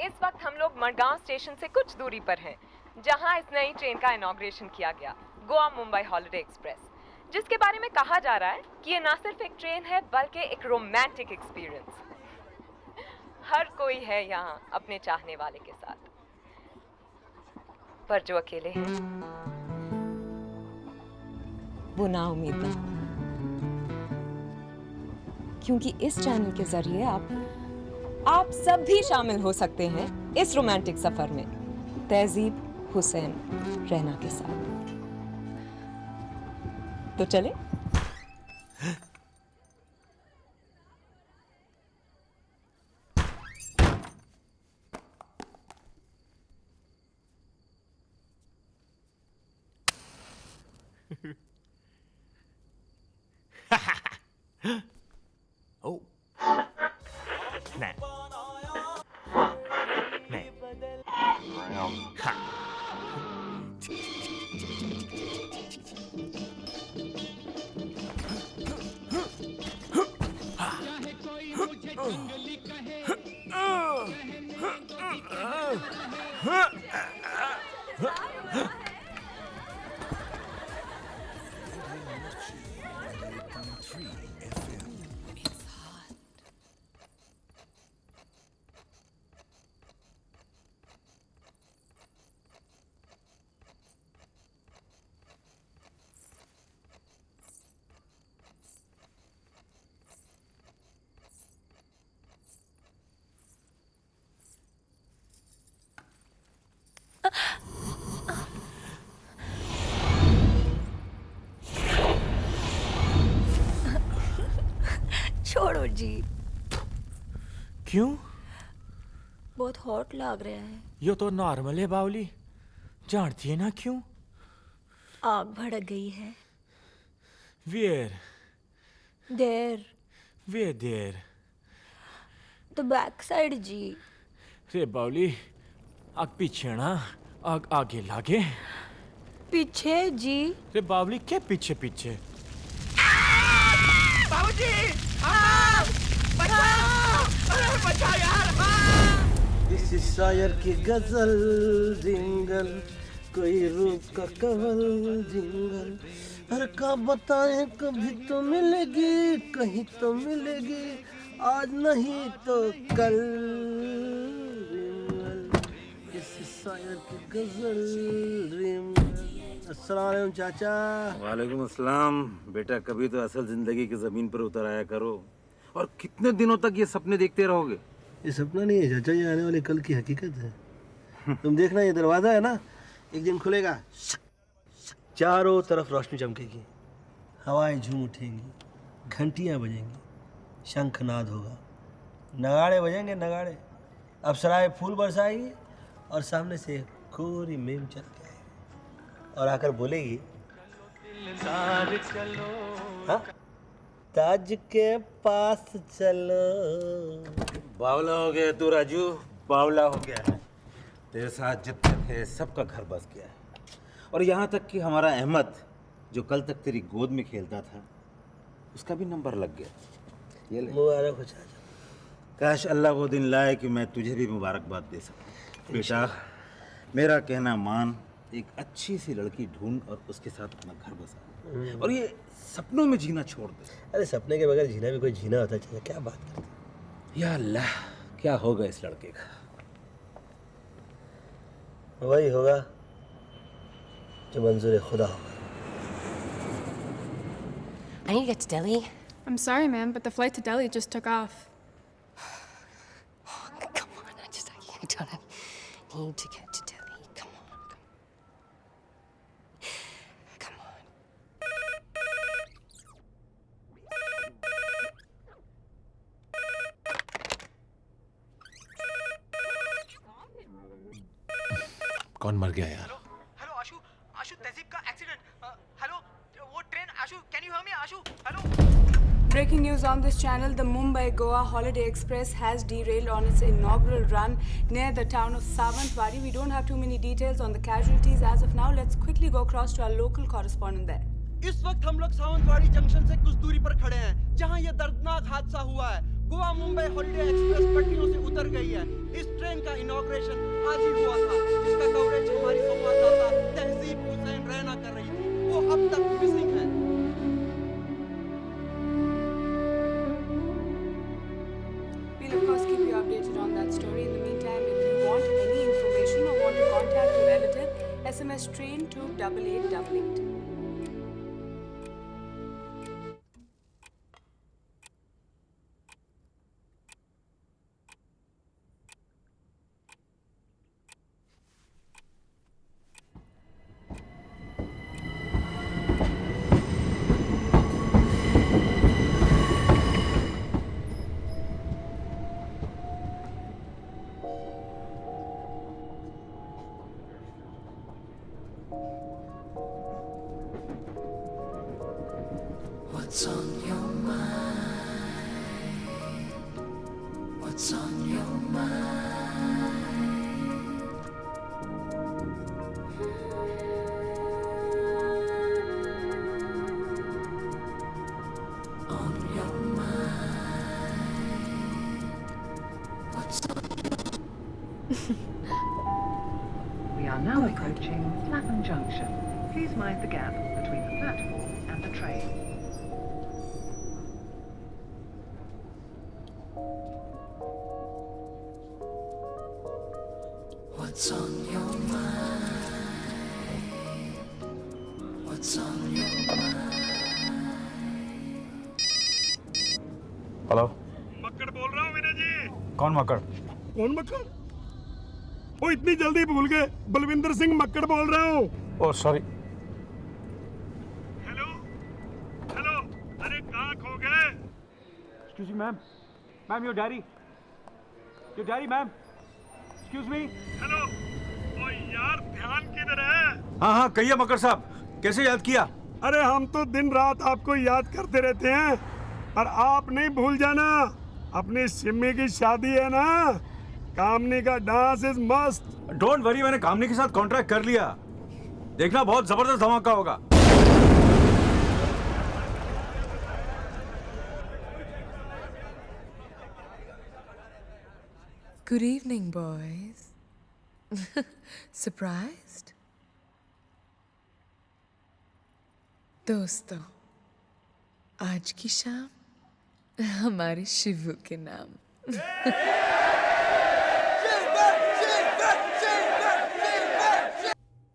इस वक्त हम लोग मडगांव स्टेशन से कुछ दूरी पर हैं, जहां इस नई ट्रेन का इनॉग्रेशन किया गया, गोवा मुंबई हॉलिडे एक्सप्रेस, जिसके बारे में कहा जा रहा है कि ये ना सिर्फ एक ट्रेन है बल्कि एक रोमांटिक एक्सपीरियंस। हर कोई है यहाँ अपने चाहने वाले के साथ, पर जो अकेले हैं वो ना उम्मीद ना हो, क्योंकि इस चैनल के जरिए आप सब भी शामिल हो सकते हैं इस रोमांटिक सफर में तहजीब हुसैन रैना के साथ। तो चले। Oh. Nej. Nej. Ha. छोड़ो जी। क्यों? बहुत हॉट लग रहा है। ये तो नॉर्मल है बावली, जानती है ना क्यों? आग भड़क गई है। वेयर देर तो बैक साइड जी। रे बावली, आग पीछे ना, आग आगे लागे। पीछे जी। रे बावली, क्या पीछे पीछे? बाबूजी, बचाओ यार! इस शायर की गजल जिंगल, कोई रूप का कवल जिंगल, हर का बताएं कभी तो मिलेगी, कहीं तो मिलेगी, आज नहीं तो कल। इस शायर की गजल जिंगल। अस्सलाम वालेकुम चाचा। वालेकुम अस्सलाम। बेटा, कभी तो असल जिंदगी की जमीन पर उतर आया करो। और कितने दिनों तक ये सपने देखते रहोगे? ये सपना नहीं है चाचा, ये आने वाले कल की हकीकत है। तुम देखना, ये दरवाजा है ना, एक दिन खुलेगा, चारों तरफ रोशनी चमकेगी, हवाएं झूम उठेंगी, घंटियां बजेंगी, शंखनाद होगा, नगाड़े बजेंगे नगाड़े, अप्सराएं फूल बरसाएंगी और सामने से कोरी मेम चल के आएगी और आकर बोलेगी, हाँ, ताज के पास चलो। बावला हो गया तू राजू, बावला हो गया है। तेरे साथ जितने थे सबका घर बस गया है, और यहाँ तक कि हमारा अहमद जो कल तक तेरी गोद में खेलता था, उसका भी नंबर लग गया। ये ले। मुबारक हो चाचा। काश अल्लाह वो दिन लाए कि मैं तुझे भी मुबारकबाद दे सकूं। बेटा, मेरा कहना मान, एक अच्छी सी लड़की ढूंढ और उसके साथ अपना घर बसा, और ये सपनों में जीना छोड़ दे। अरे सपने के बगैर जीना भी कोई जीना होता है चाचा, क्या बात करते हैं। या अल्लाह, क्या होगा इस लड़के का? वही होगा जो मंजूर खुदा होगा। I need to get to Delhi. I'm sorry, ma'am, but the flight to Delhi just took off. Come on, I don't need to get to Delhi. Come on. Come on. कौन मर गया यार? हेलो आशु तहजीब का accident. Hello, वो train, Ashu, can you hear me? Ashu, hello. Breaking news on this channel, the Mumbai-Goa Holiday Express has derailed on its inaugural run near the town of Savantwadi. We don't have too many details on the casualties as of now. Let's quickly go across to our local correspondent there. इस वक्त हम लोग Sawantwadi junction से कुछ दूरी पर खड़े हैं, जहां यह दर्दनाक हादसा हुआ है। गोवा मुंबई हॉलिडे एक्सप्रेस पटरियों से उतर गई है। इस ट्रेन का इनॉग्रेशन आज ही हुआ था, जिसका कवरेज हमारी संवाददाता तहजीब हुसैन रैना कर रही थी। वो अब तक मिसिंग है। We'll of course keep you updated on that story. In the meantime, if you want any information or want to contact a relative, SMS train to 8888. What's on your mind? What's on your mind? On your mind? What's on We are now approaching Clapham Junction. Please mind the gap between the platform and the train. What's on your mind? What's on your mind? Hello, Makkar बोल रहा हूँ विनय जी। कौन मक्कड़? कौन मक्कड़? ओ इतनी जल्दी भूल गए? बलविंदर सिंह मक्कड़ बोल रहा हूँ। Oh sorry. हेलो हेलो, अरे कहाँ खो गए? Excuse me ma'am, ma'am your diary ma'am, excuse me. Hello, ओ यार ध्यान किधर है? हाँ कहिए मक्कड़ साहब, कैसे याद किया? अरे हम तो दिन रात आपको याद करते रहते हैं, और आप नहीं भूल जाना, अपनी सिम्मी की शादी है ना, कामनी का डांस इज मस्त। डोंट वरी, मैंने कामनी के साथ कॉन्ट्रैक्ट कर लिया, देखना बहुत जबरदस्त धमाका होगा। Good evening, boys. Surprised? दोस्तों, आज की शाम हमारे शिवू के नाम।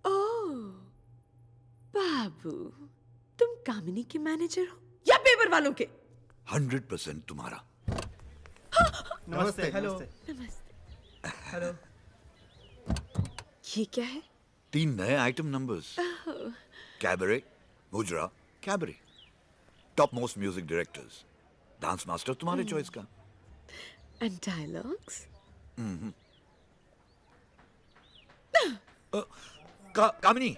ओह, बाबू, तुम कामिनी के मैनेजर हो या पेपर वालों के? 100% तुम्हारा। नमस्ते। हेलो। हेलो। ये क्या है? 3 नए आइटम नंबर्स। कैबरे, मुजरा, cabaret. Top most music directors. Dance master तुम्हारे चॉइस का। And dialogues? Kamini.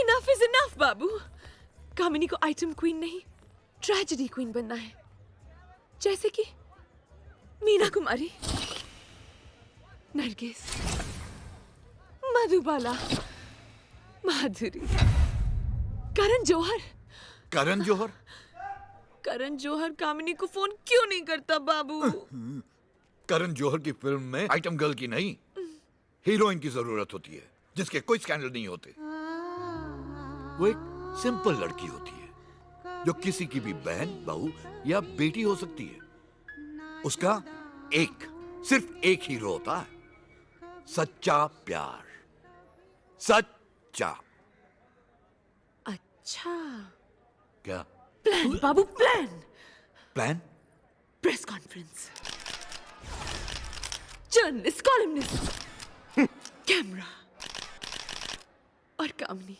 Enough is enough, बाबू। कामिनी को आइटम क्वीन नहीं, ट्रेजेडी क्वीन बनना है, जैसे कि मीना कुमारी, नरगिस, मधुबाला, माधुरी, करण जौहर। करण जौहर? करण जौहर कामिनी को फोन क्यों नहीं करता बाबू? करण जौहर की फिल्म में आइटम गर्ल की नहीं, हीरोइन की जरूरत होती है, जिसके कोई स्कैंडल नहीं होते। वो एक सिंपल लड़की होती है, जो किसी की भी बहन, बहू या बेटी हो सकती है। उसका सिर्फ एक हीरो होता है, सच्चा प्यार। सच्चा। अच्छा। क्या? प्लान बाबू, plan. Plan? Press conference, journalist, columnist, camera और Kamini,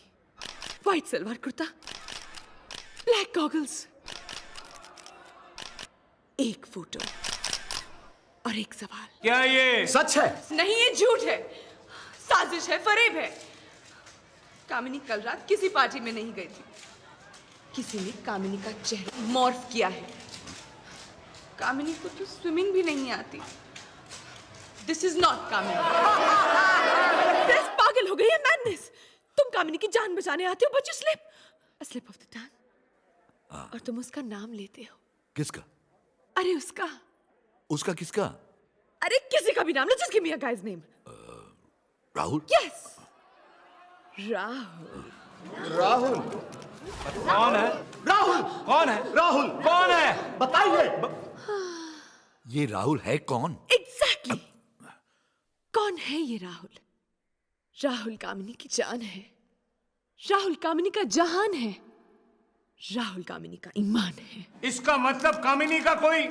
white salwar kurta, black goggles, एक फोटो और एक सवाल। क्या ये सच है? नहीं, ये झूठ है, साजिश है, फरेब है। कामिनी कल रात किसी पार्टी में नहीं गई थी। किसी ने कामिनी का चेहरा मॉर्फ किया है। कामिनी को तो स्विमिंग भी नहीं आती। This is not Kamini. Press पागल हो गई है, मैडनेस। तुम कामिनी की जान बचाने आते हो, but you slip. A slip of the tongue. और तुम उसका नाम लेते हो। किसका? अरे उसका। उसका किसका? अरे किसी का भी नाम लो, just give me a guy's name. Rahul? Yes, Rahul. Rahul कौन है? राहुल कौन है? राहुल कौन है? बताइए। ये राहुल है कौन? एग्जैक्टली कौन है ये राहुल? राहुल कामिनी की जान है, राहुल कामिनी का जहान है, राहुल कामिनी का ईमान है। इसका मतलब कामिनी का कोई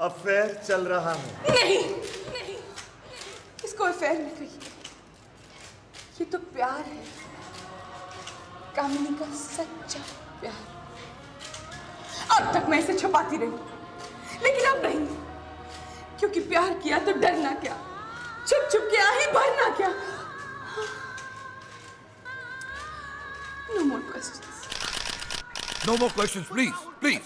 अफेयर चल रहा है? नहीं नहीं, इसको अफेयर नहीं कहिए, ये तो प्यार है, कामिनी का सच्चा प्यार। अब तक मैं इसे छुपाती रही, लेकिन अब नहीं, क्योंकि प्यार किया तो डरना क्या, छुप छुप के आही भरना क्या। No more questions. No more questions please please.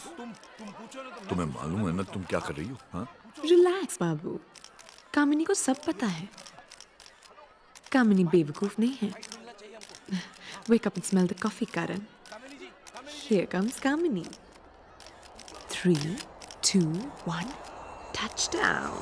तुम्हें मालूम है ना तुम क्या कर रही हो? हाँ? रिलैक्स बाबू, कामिनी को सब पता है, कामिनी बेवकूफ नहीं है। Wake up and smell the coffee, Karan. Here comes Kamini. 3, 2, 1, touchdown.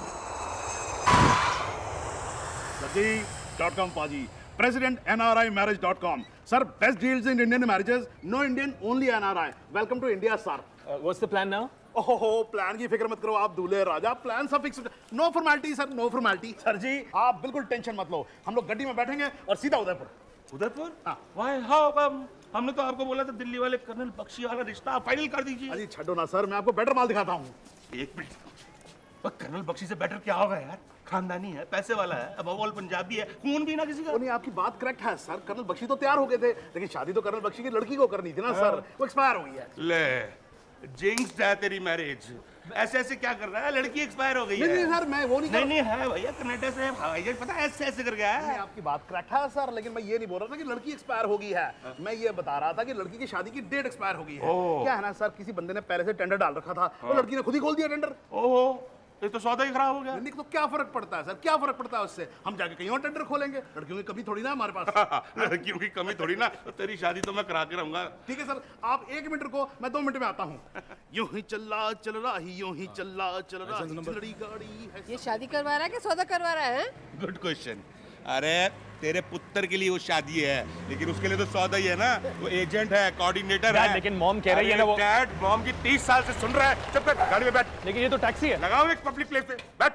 Saji.com Paji. President NRImarriage.com. Sir, best deals in Indian marriages. No Indian, only NRI. Welcome to India, sir. What's the plan now? ओहो, plan की फिक्र मत करो आप दूल्हे राजा, plan सब fix. No formality sir, no formality. Sir ji आप बिल्कुल टेंशन मत लो, हम लोग गड्डी में बैठेंगे और सीधा उदयपुर। उदयपुर? हाँ। वाह, हाउ हमने तो आपको बोला था दिल्ली वाले कर्नल बख्शी वाला रिश्ता फाइनल कर दीजिए। अजी छड्डो ना सर, मैं आपको बेटर माल दिखाता हूँ। एक मिनट, कर्नल बख्शी से बेटर क्या होगा यार? खानदानी है, पैसे वाला है, अब ऑल पंजाबी है, खून भी ना किसी का। नहीं, आपकी बात करेक्ट है सर, कर्नल बख्शी तो तैयार हो गए थे, लेकिन शादी तो कर्नल बख्शी की लड़की को करनी थी ना सर, वो एक्सपायर हो गई है। ले जिंक्स है तेरी मैरिज। ऐसे ऐसे क्या कर रहा है? लड़की एक्सपायर हो गई है। नहीं सर, मैं वो नहीं नहीं है भैया, कनाडा से हवाई पता है ऐसे ऐसे कर गया है। आपकी बात करेक्ट है सर, लेकिन मैं ये नहीं बोल रहा था कि लड़की एक्सपायर हो गई है, मैं ये बता रहा था कि लड़की की शादी की डेट एक्सपायर हो गई है। क्या है ना सर, किसी बंदे ने पहले से टेंडर डाल रखा था, वो लड़की ने खुद ही खोल दिया टेंडर। ओहो, ये तो सौदा ही खराब हो गया। नहीं तो क्या फर्क पड़ता है सर, क्या फर्क पड़ता है उससे? हम जाके कहीं और टेंडर खोलेंगे, लड़कियों की कमी थोड़ी ना हमारे पास। लड़कियों की कमी थोड़ी ना, तो तेरी शादी तो मैं करा के रहूंगा। ठीक है सर, आप 1 मिनट को, मैं 2 मिनट में आता हूँ। यूं ही चल रहा ही, यूं ही चल रहा लड़ी गाड़ी है। ये शादी करवा रहा है कि सौदा करवा रहा है? Good question. अरे तेरे पुत्र के लिए वो शादी है, लेकिन उसके लिए तो सौदा ही है ना, वो एजेंट है, कोऑर्डिनेटर है। लेकिन मॉम कह रही है ना वो। डैड मॉम की 30 साल से सुन रहा है। चुप कर, गाड़ी में बैठ। लेकिन ये तो टैक्सी है। लगाओ एक पब्लिक प्लेस पे, बैठ।